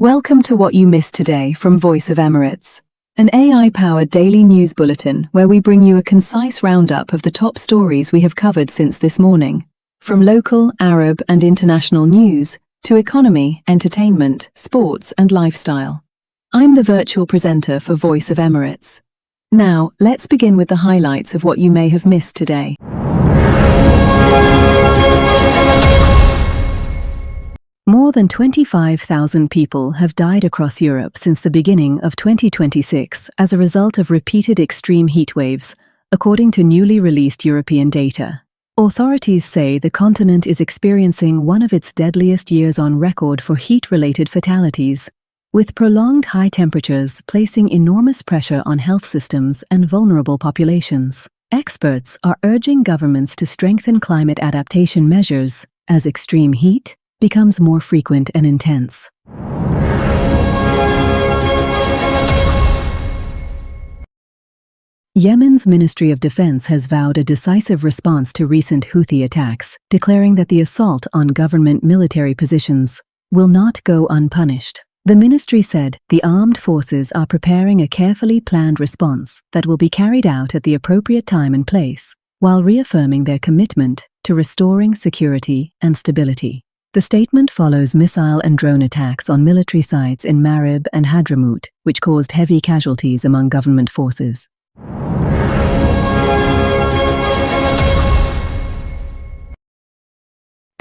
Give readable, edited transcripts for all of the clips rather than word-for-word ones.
Welcome to What You Missed Today from Voice of Emirates, an AI-powered daily news bulletin where we bring you a concise roundup of the top stories we have covered since this morning. From local, Arab and international news to economy, entertainment, sports and lifestyle. I'm the virtual presenter for Voice of Emirates. Now, let's begin with the highlights of what you may have missed today. More than 25,000 people have died across Europe since the beginning of 2026 as a result of repeated extreme heat waves, according to newly released European data. Authorities say the continent is experiencing one of its deadliest years on record for heat-related fatalities, with prolonged high temperatures placing enormous pressure on health systems and vulnerable populations. Experts are urging governments to strengthen climate adaptation measures as extreme heat becomes more frequent and intense. Yemen's Ministry of Defense has vowed a decisive response to recent Houthi attacks, declaring that the assault on government military positions will not go unpunished. The ministry said the armed forces are preparing a carefully planned response that will be carried out at the appropriate time and place, while reaffirming their commitment to restoring security and stability. The statement follows missile and drone attacks on military sites in Marib and Hadramaut, which caused heavy casualties among government forces.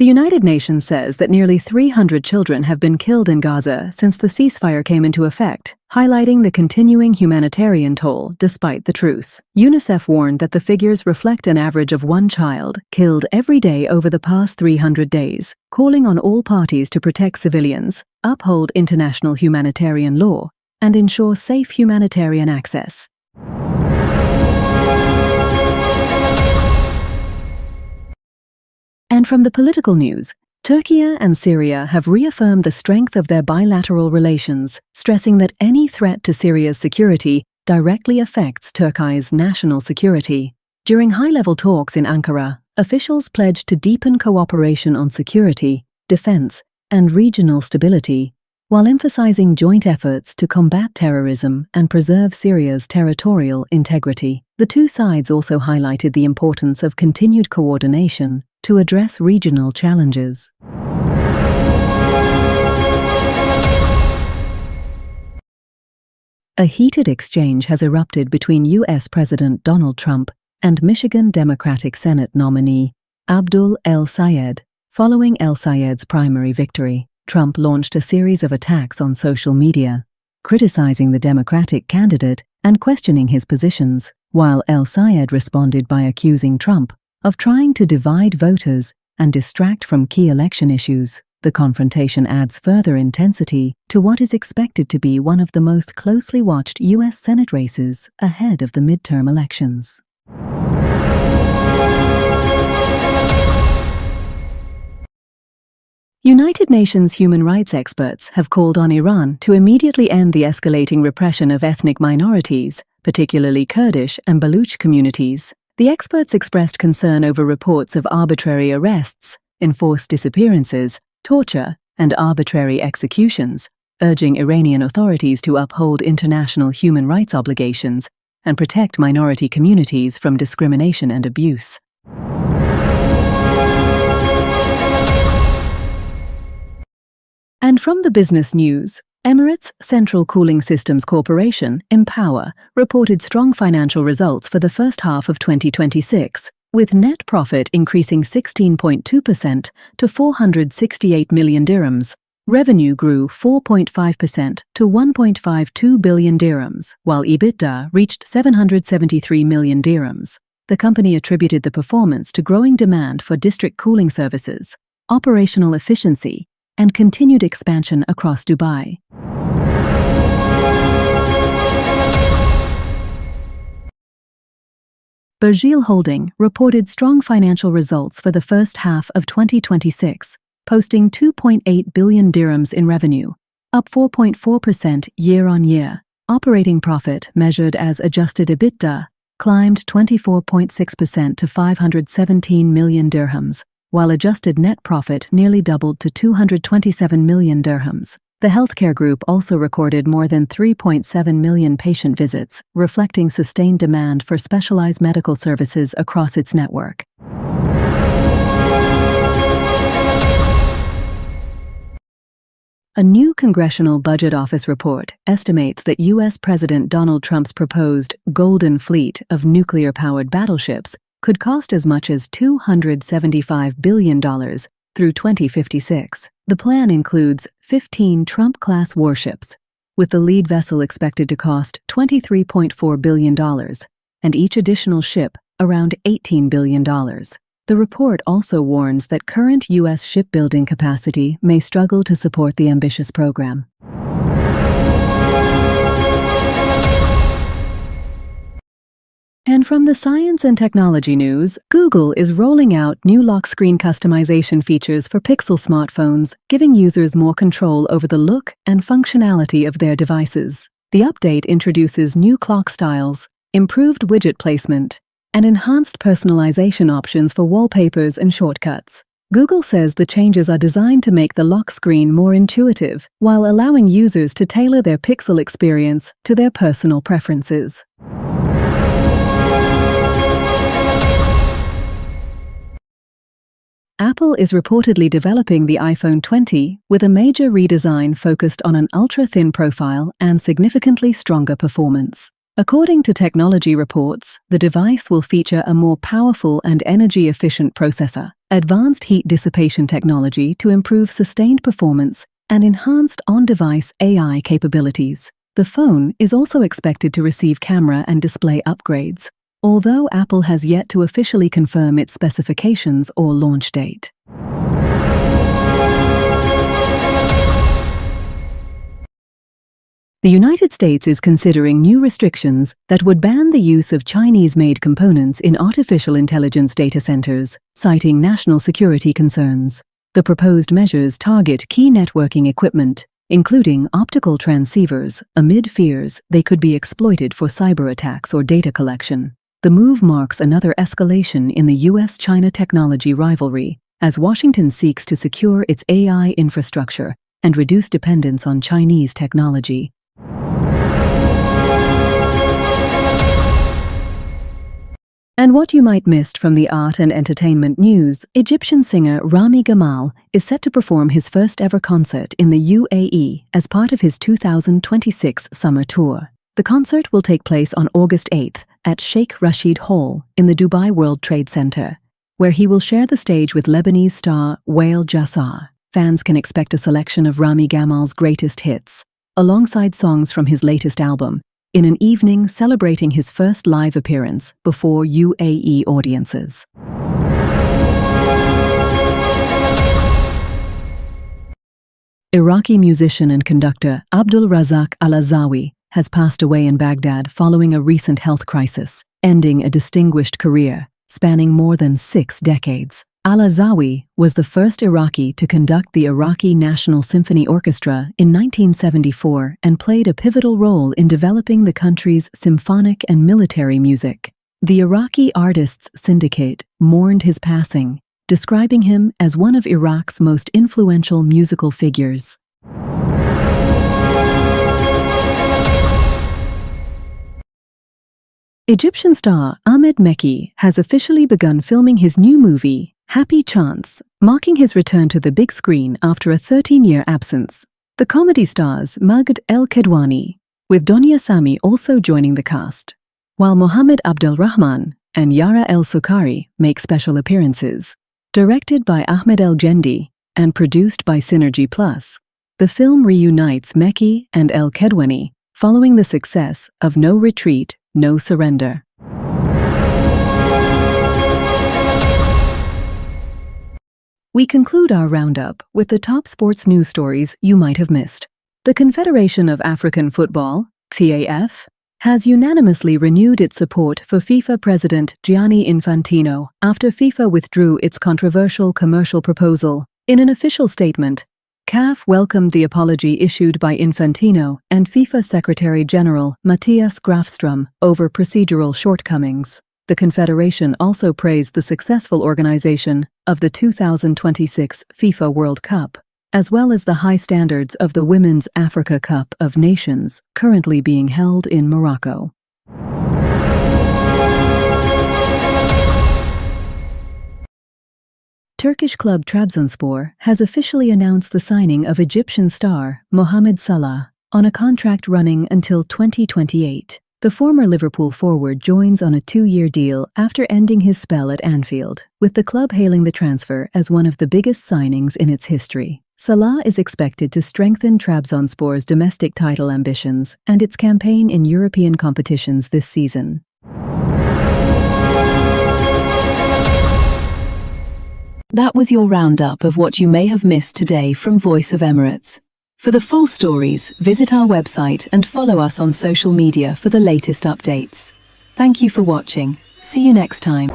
The United Nations says that nearly 300 children have been killed in Gaza since the ceasefire came into effect, highlighting the continuing humanitarian toll despite the truce. UNICEF warned that the figures reflect an average of one child killed every day over the past 300 days, calling on all parties to protect civilians, uphold international humanitarian law, and ensure safe humanitarian access. And from the political news, Turkey and Syria have reaffirmed the strength of their bilateral relations, stressing that any threat to Syria's security directly affects Turkey's national security. During high-level talks in Ankara, officials pledged to deepen cooperation on security, defense, and regional stability, while emphasizing joint efforts to combat terrorism and preserve Syria's territorial integrity. The two sides also highlighted the importance of continued coordination to address regional challenges. A heated exchange has erupted between U.S. President Donald Trump and Michigan Democratic Senate nominee Abdul El-Sayed. Following El-Sayed's primary victory, Trump launched a series of attacks on social media, criticizing the Democratic candidate and questioning his positions, while El-Sayed responded by accusing Trump of trying to divide voters and distract from key election issues. The confrontation adds further intensity to what is expected to be one of the most closely watched U.S. Senate races ahead of the midterm elections. United Nations human rights experts have called on Iran to immediately end the escalating repression of ethnic minorities, particularly Kurdish and Baluch communities. The experts expressed concern over reports of arbitrary arrests, enforced disappearances, torture, and arbitrary executions, urging Iranian authorities to uphold international human rights obligations and protect minority communities from discrimination and abuse. And from the business news, Emirates Central Cooling Systems Corporation, Empower, reported strong financial results for the first half of 2026, with net profit increasing 16.2% to 468 million dirhams. Revenue grew 4.5% to 1.52 billion dirhams, while EBITDA reached 773 million dirhams. The company attributed the performance to growing demand for district cooling services, operational efficiency, and continued expansion across Dubai. Burjeel Holding reported strong financial results for the first half of 2026, posting 2.8 billion dirhams in revenue, up 4.4% year-on-year. Operating profit, measured as adjusted EBITDA, climbed 24.6% to 517 million dirhams, while adjusted net profit nearly doubled to 227 million dirhams. The healthcare group also recorded more than 3.7 million patient visits, reflecting sustained demand for specialized medical services across its network. A new Congressional Budget Office report estimates that U.S. President Donald Trump's proposed Golden Fleet of nuclear-powered battleships could cost as much as $275 billion through 2056. The plan includes 15 Trump-class warships, with the lead vessel expected to cost $23.4 billion, and each additional ship around $18 billion. The report also warns that current U.S. shipbuilding capacity may struggle to support the ambitious program. And from the science and technology news, Google is rolling out new lock screen customization features for Pixel smartphones, giving users more control over the look and functionality of their devices. The update introduces new clock styles, improved widget placement, and enhanced personalization options for wallpapers and shortcuts. Google says the changes are designed to make the lock screen more intuitive, while allowing users to tailor their Pixel experience to their personal preferences. Apple is reportedly developing the iPhone 20 with a major redesign focused on an ultra-thin profile and significantly stronger performance. According to technology reports, the device will feature a more powerful and energy-efficient processor, advanced heat dissipation technology to improve sustained performance, and enhanced on-device AI capabilities. The phone is also expected to receive camera and display upgrades, although Apple has yet to officially confirm its specifications or launch date. The United States is considering new restrictions that would ban the use of Chinese-made components in artificial intelligence data centers, citing national security concerns. The proposed measures target key networking equipment, including optical transceivers, amid fears they could be exploited for cyber attacks or data collection. The move marks another escalation in the U.S.-China technology rivalry, as Washington seeks to secure its AI infrastructure and reduce dependence on Chinese technology. And what you might missed from the art and entertainment news, Egyptian singer Rami Gamal is set to perform his first-ever concert in the UAE as part of his 2026 summer tour. The concert will take place on August 8th at Sheikh Rashid Hall in the Dubai World Trade Center, where he will share the stage with Lebanese star Wael Jassar. Fans can expect a selection of Rami Gamal's greatest hits, alongside songs from his latest album, in an evening celebrating his first live appearance before UAE audiences. Iraqi musician and conductor Abdul Razak Al-Azawi has passed away in Baghdad following a recent health crisis, ending a distinguished career spanning more than 6 decades. Al-Azawi was the first Iraqi to conduct the Iraqi National Symphony Orchestra in 1974 and played a pivotal role in developing the country's symphonic and military music. The Iraqi Artists Syndicate mourned his passing, describing him as one of Iraq's most influential musical figures. Egyptian star Ahmed Mekki has officially begun filming his new movie, Happy Chance, marking his return to the big screen after a 13-year absence. The comedy stars Magd El-Kedwani, with Donia Sami also joining the cast, while Mohammed Abdelrahman and Yara El-Sukari make special appearances. Directed by Ahmed El-Jendi and produced by Synergy Plus, the film reunites Mekki and El-Kedwani following the success of No Retreat, No Surrender. We conclude our roundup with the top sports news stories you might have missed. The Confederation of African Football, CAF, has unanimously renewed its support for FIFA President Gianni Infantino after FIFA withdrew its controversial commercial proposal. In an official statement, CAF welcomed the apology issued by Infantino and FIFA Secretary-General Matthias Grafström over procedural shortcomings. The Confederation also praised the successful organization of the 2026 FIFA World Cup, as well as the high standards of the Women's Africa Cup of Nations, currently being held in Morocco. Turkish club Trabzonspor has officially announced the signing of Egyptian star Mohamed Salah on a contract running until 2028. The former Liverpool forward joins on a 2-year deal after ending his spell at Anfield, with the club hailing the transfer as one of the biggest signings in its history. Salah is expected to strengthen Trabzonspor's domestic title ambitions and its campaign in European competitions this season. That was your roundup of what you may have missed today from Voice of Emirates. For the full stories, visit our website and follow us on social media for the latest updates. Thank you for watching. See you next time.